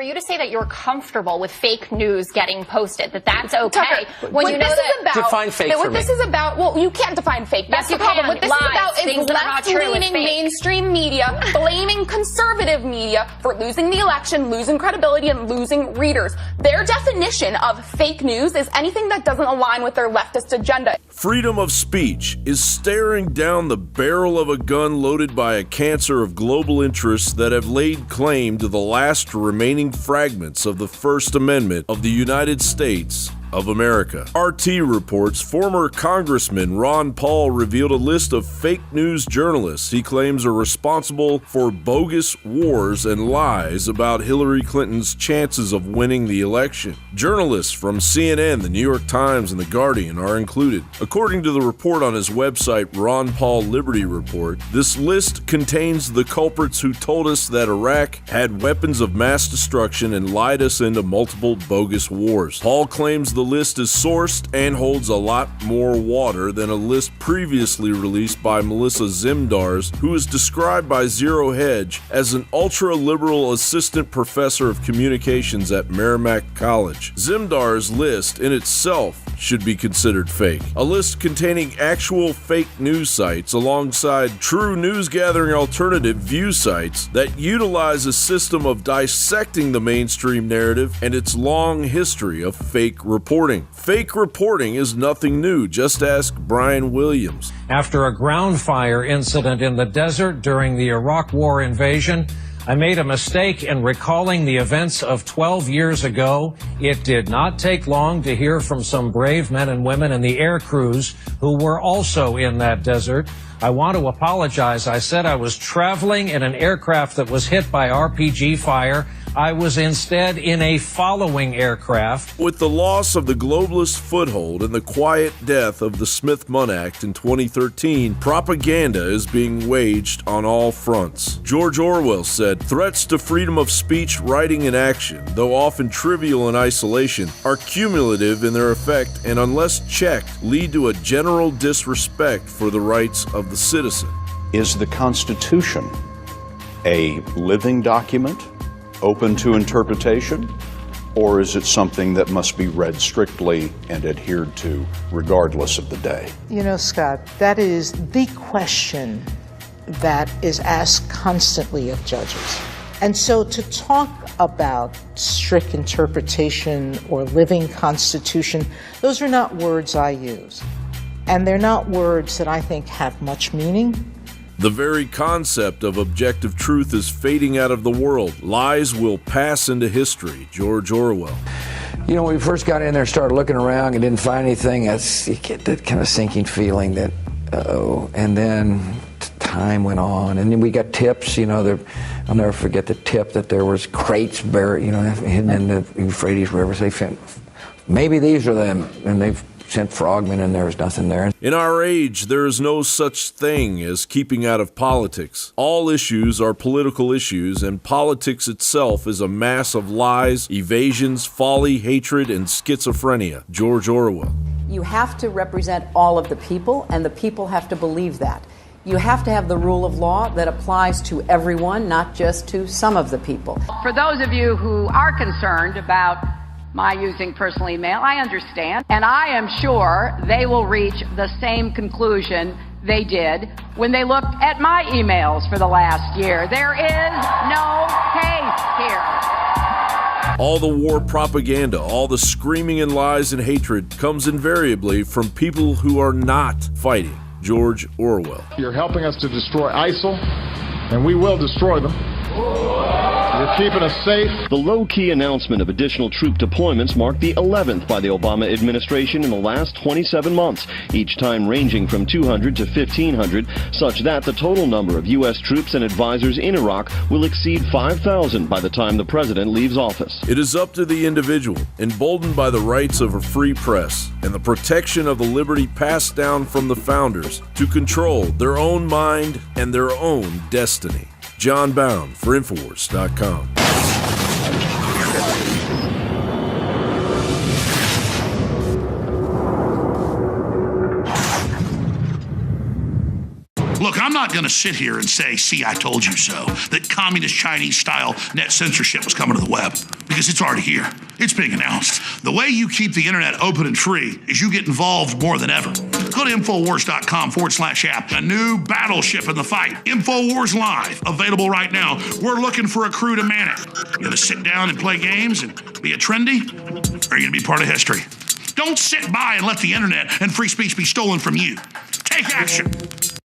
for you to say that you're comfortable with fake news getting posted, that's okay, Tucker, when you know that... Define fake for me. What this is about, well, you can't define fake. That's the problem. What this is about is left-leaning mainstream media blaming conservative media for losing the election, losing credibility, and losing readers. Their definition of fake news is anything that doesn't align with their leftist agenda. Freedom of speech is staring down the barrel of a gun loaded by a cancer of global interests that have laid claim to the last remaining fragments of the First Amendment of the United States of America. RT reports former Congressman Ron Paul revealed a list of fake news journalists he claims are responsible for bogus wars and lies about Hillary Clinton's chances of winning the election. Journalists from CNN, the New York Times, and The Guardian are included. According to the report on his website, Ron Paul Liberty Report, this list contains the culprits who told us that Iraq had weapons of mass destruction and lied us into multiple bogus wars. Paul claims the list is sourced and holds a lot more water than a list previously released by Melissa Zimdars, who is described by Zero Hedge as an ultra-liberal assistant professor of communications at Merrimack College. Zimdars' list in itself should be considered fake. A list containing actual fake news sites alongside true news-gathering alternative view sites that utilize a system of dissecting the mainstream narrative and its long history of fake reporting. Fake reporting is nothing new. Just ask Brian Williams. After a ground fire incident in the desert during the Iraq War invasion, I made a mistake in recalling the events of 12 years ago. It did not take long to hear from some brave men and women in the air crews who were also in that desert. I want to apologize. I said I was traveling in an aircraft that was hit by RPG fire. I was instead in a following aircraft. With the loss of the globalist foothold and the quiet death of the Smith-Munn Act in 2013, propaganda is being waged on all fronts. George Orwell said, "Threats to freedom of speech, writing, and action, though often trivial in isolation, are cumulative in their effect and, unless checked, lead to a general disrespect for the rights of the citizen." Is the Constitution a living document, open to interpretation, or is it something that must be read strictly and adhered to regardless of the day? You know, Scott, that is the question that is asked constantly of judges. And so to talk about strict interpretation or living constitution, those are not words I use. And they're not words that I think have much meaning. The very concept of objective truth is fading out of the world. Lies will pass into history. George Orwell. You know, when we first got in there, started looking around and didn't find anything, you get that kind of sinking feeling that, uh-oh. And then time went on, and then we got tips, you know, I'll never forget the tip that there was crates buried, you know, hidden in the Euphrates River. So they found, maybe these are them, and they've sent frogmen and there was nothing there. In our age, there is no such thing as keeping out of politics. All issues are political issues, and politics itself is a mass of lies, evasions, folly, hatred, and schizophrenia. George Orwell. You have to represent all of the people, and the people have to believe that. You have to have the rule of law that applies to everyone, not just to some of the people. For those of you who are concerned about my using personal email, I understand, and I am sure they will reach the same conclusion they did when they looked at my emails for the last year. There is no case here. All the war propaganda, all the screaming and lies and hatred comes invariably from people who are not fighting. George Orwell. You're helping us to destroy ISIL, and we will destroy them. You're keeping us safe. The low-key announcement of additional troop deployments marked the 11th by the Obama administration in the last 27 months, each time ranging from 200 to 1,500, such that the total number of U.S. troops and advisors in Iraq will exceed 5,000 by the time the president leaves office. It is up to the individual, emboldened by the rights of a free press and the protection of the liberty passed down from the founders, to control their own mind and their own destiny. John Bound for Infowars.com. Look, I'm not going to sit here and say, see, I told you so, that communist Chinese-style net censorship was coming to the web, because it's already here. It's being announced. The way you keep the internet open and free is you get involved more than ever. Go to Infowars.com/app. A new battleship in the fight. Infowars Live, available right now. We're looking for a crew to man it. You going to sit down and play games and be a trendy? Or are you going to be part of history? Don't sit by and let the internet and free speech be stolen from you. Take action.